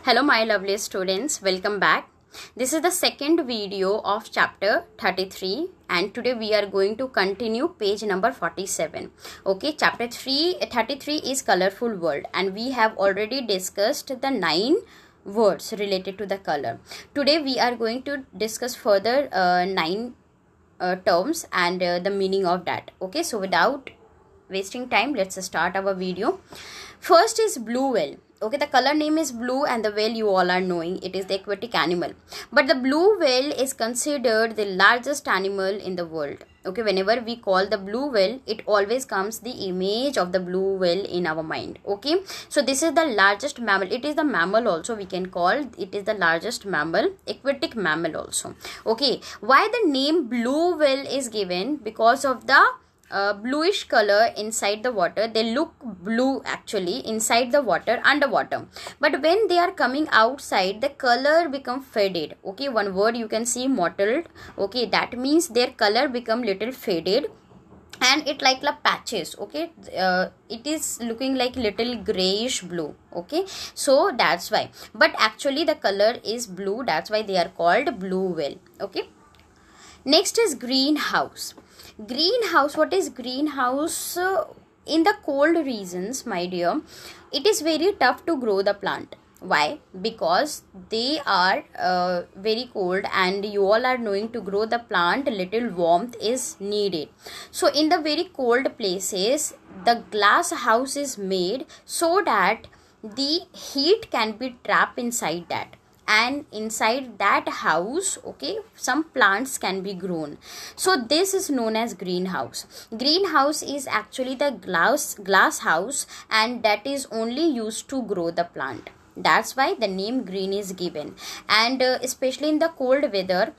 Hello my lovely students, welcome back. This is the second video of chapter 33 and today we are going to continue page number 47. Okay, chapter 33 is colorful world and we have already discussed the 9 words related to the color. Today we are going to discuss further 9 terms and the meaning of that. Okay, so without wasting time, let's start our video. First is blue whale. Okay, the color name is blue and the whale you all are knowing, it is the aquatic animal. But the blue whale is considered the largest animal in the world. Okay, whenever we call the blue whale, it always comes the image of the blue whale in our mind. Okay, so this is the largest mammal. It is the mammal also, we can call it is the largest mammal, aquatic mammal also. Okay, why the name blue whale is given? Because of the bluish color inside the water. They look blue actually inside the water, underwater, but when they are coming outside, the color become faded. Okay, one word you can see, mottled. Okay, that means their color become little faded and it like patches. Okay, it is looking like little grayish blue. Okay, so that's why, but actually the color is blue, that's why they are called blue whale. Okay, next is greenhouse. Greenhouse, what is greenhouse? In the cold regions, my dear, it is very tough to grow the plant. Why? Because they are very cold and you all are knowing, to grow the plant little warmth is needed. So in the very cold places, the glass house is made so that the heat can be trapped inside that, and inside that house, okay, some plants can be grown. So this is known as greenhouse. Greenhouse is actually the glass house and that is only used to grow the plant. That's why the name green is given. And especially in the cold weather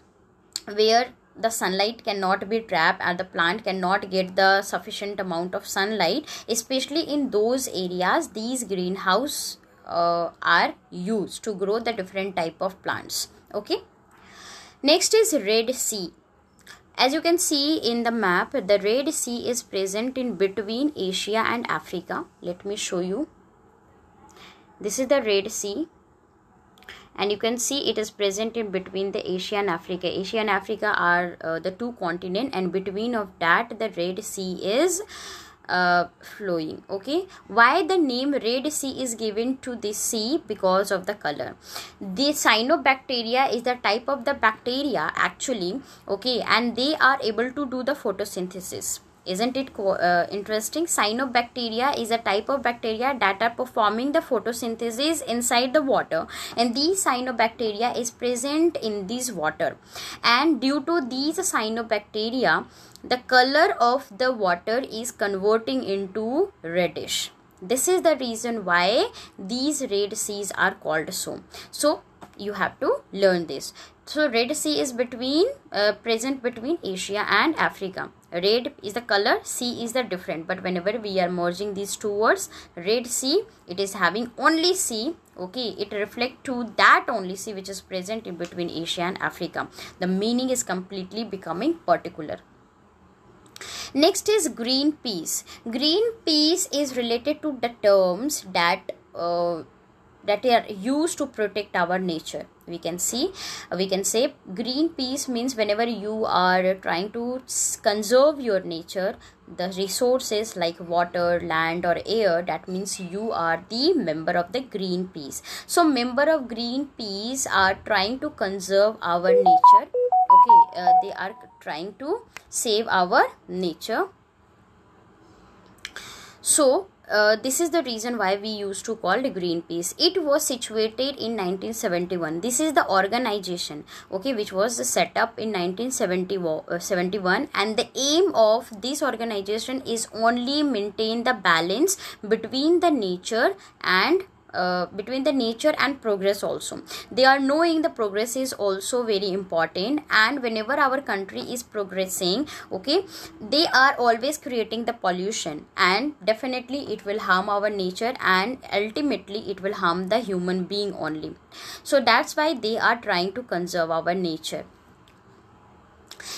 where the sunlight cannot be trapped and the plant cannot get the sufficient amount of sunlight, especially in those areas, these greenhouse are used to grow the different type of plants. Okay, next is Red Sea. As you can see in the map, the Red Sea is present in between Asia and Africa. Let me show you. This is the Red Sea and you can see it is present in between the Asia and Africa. Asia and Africa are the two continents, and between of that the Red Sea is flowing. Okay, why the name Red Sea is given to this sea? Because of the color. The cyanobacteria is the type of the bacteria actually, okay, and they are able to do the photosynthesis. Isn't it interesting? Cyanobacteria is a type of bacteria that are performing the photosynthesis inside the water, and these cyanobacteria is present in this water, and due to these cyanobacteria, the color of the water is converting into reddish. This is the reason why these Red Seas are called so. So you have to learn this. So Red Sea is present between Asia and Africa. Red is the color, sea is the different, but whenever we are merging these two words, Red Sea, it is having only sea. Okay, it reflects to that only sea which is present in between Asia and Africa. The meaning is completely becoming particular. Next is green peace. Green peace is related to the terms that are used to protect our nature. We can say green peace means whenever you are trying to conserve your nature, the resources like water, land or air, that means you are the member of the green peace. So member of green peace are trying to conserve our nature. Okay, they are trying to save our nature. So this is the reason why we used to call it Greenpeace. It was situated in 1971. This is the organization, okay, which was set up in 1971, and the aim of this organization is only maintain the balance between the nature and progress also. They are knowing the progress is also very important, and whenever our country is progressing, okay, they are always creating the pollution, and definitely it will harm our nature and ultimately it will harm the human being only. So that's why they are trying to conserve our nature.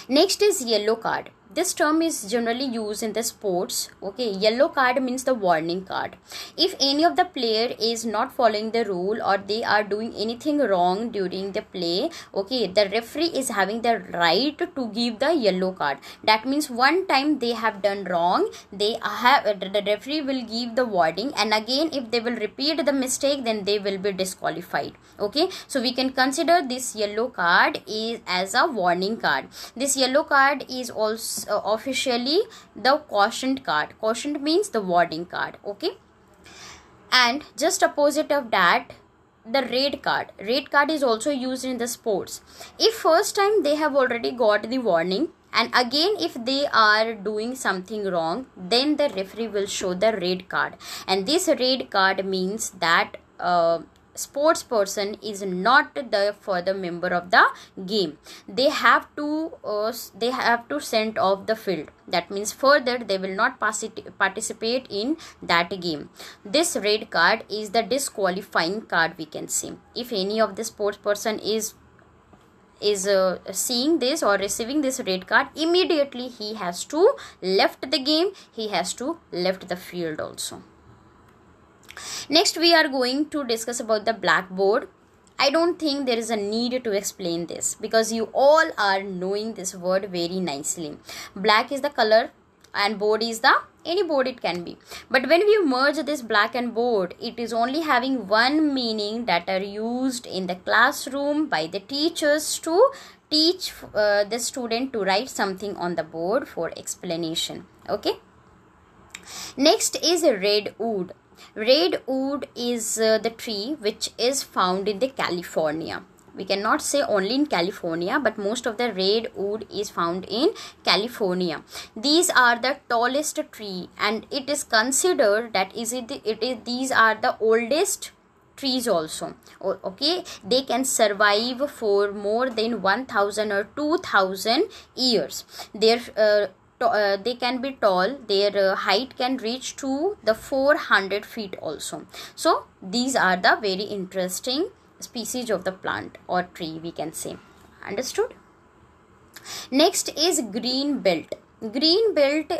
Next is yellow card. this term is generally used in the sports. Okay, yellow card means the warning card. If any of the player is not following the rule or they are doing anything wrong during the play, okay, the referee is having the right to give the yellow card. That means one time they have done wrong, the referee will give the warning, and again if they will repeat the mistake, then they will be disqualified. Okay, so we can consider this yellow card is as a warning card. This yellow card is also officially the cautioned card. Cautioned means the warning card. Okay, and just opposite of that, the red card is also used in the sports. If first time they have already got the warning, and again if they are doing something wrong, then the referee will show the red card, and this red card means that sports person is not the further member of the game. They have to send off the field. That means further they will not participate in that game. This red card is the disqualifying card, we can say. If any of the sports person is seeing this or receiving this red card, immediately he has to left the game, he has to left the field also. Next we are going to discuss about the blackboard. I don't think there is a need to explain this because you all are knowing this word very nicely. Black is the color and board is the any board it can be. But when we merge this black and board, it is only having one meaning that are used in the classroom by the teachers to teach the student to write something on the board for explanation. Okay. Next is redwood. Redwood is the tree which is found in the California. We cannot say only in California, but most of the redwood is found in California. These are the tallest tree, and it is considered that these are the oldest trees also. Okay, they can survive for more than 1000 or 2000 years. They can be tall. Their height can reach to the 400 feet also. So these are the very interesting species of the plant or tree, we can say. Understood? Next is green belt. Green belt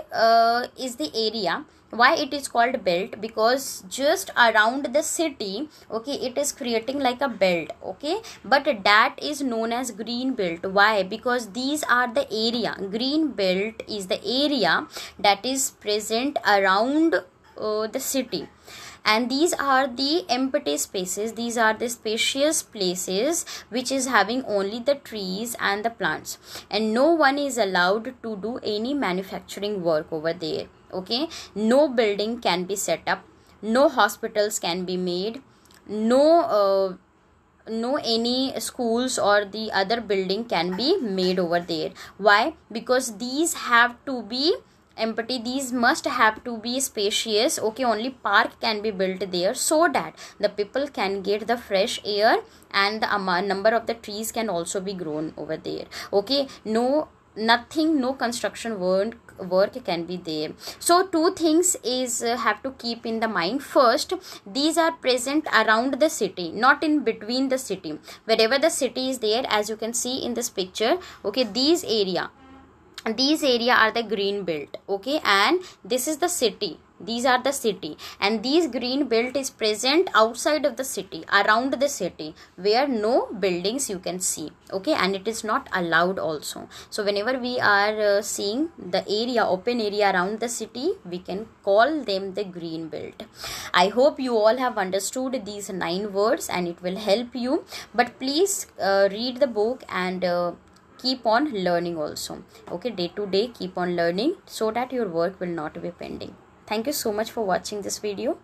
is the area. Why it is called belt? Because just around the city, okay, it is creating like a belt. Okay, but that is known as green belt. Why? Because these are the area. Green belt is the area that is present around the city, and these are the empty spaces. These are the spacious places which is having only the trees and the plants, and no one is allowed to do any manufacturing work over there. Okay, no building can be set up, no hospitals can be made, no any schools or the other building can be made over there. Why? Because these have to be empty. These must have to be spacious. Okay, only park can be built there so that the people can get the fresh air, and the number of the trees can also be grown over there. Okay, no construction work can be there. So two things is have to keep in the mind. First, these are present around the city, not in between the city. Wherever the city is there, as you can see in this picture, okay, these area are the green belt. Okay, and this is the city. These are the city, and these green belt is present outside of the city, around the city, where no buildings you can see. Okay, and it is not allowed also. So whenever we are seeing the area, open area around the city, we can call them the green belt. I hope you all have understood these 9 words and it will help you. But please read the book and keep on learning also. Okay, day to day keep on learning so that your work will not be pending. Thank you so much for watching this video.